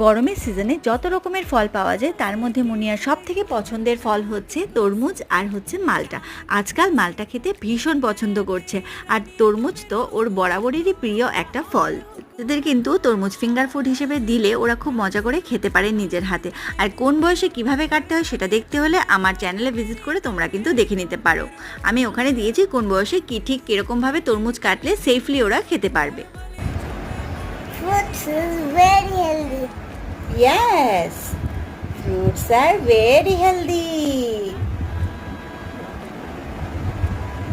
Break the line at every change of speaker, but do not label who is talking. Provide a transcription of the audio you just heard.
গরমের সিজনে যত রকমের ফল পাওয়া যায় তার মধ্যে মুনিয়ার সব থেকে পছন্দের ফল হচ্ছে তরমুজ আর হচ্ছে মালটা। আজকাল মালটা খেতে ভীষণ পছন্দ করছে, আর তরমুজ তো ওর বরাবরেরই প্রিয় একটা ফল। এদের কিন্তু তরমুজ ফিঙ্গার ফুড হিসেবে দিলে ওরা খুব মজা করে খেতে পারে নিজের হাতে। আর কোন বয়সে কিভাবে কাটতে হয় সেটা দেখতে হলে আমার চ্যানেলে ভিজিট করে তোমরা কিন্তু দেখে নিতে পারো। আমি ওখানে দিয়েছি কোন বয়সে কি ঠিক কিরকমভাবে তরমুজ কাটলে সেফলি ওরা খেতে পারবে।
Fruits is very healthy.
Yes, fruits are very healthy.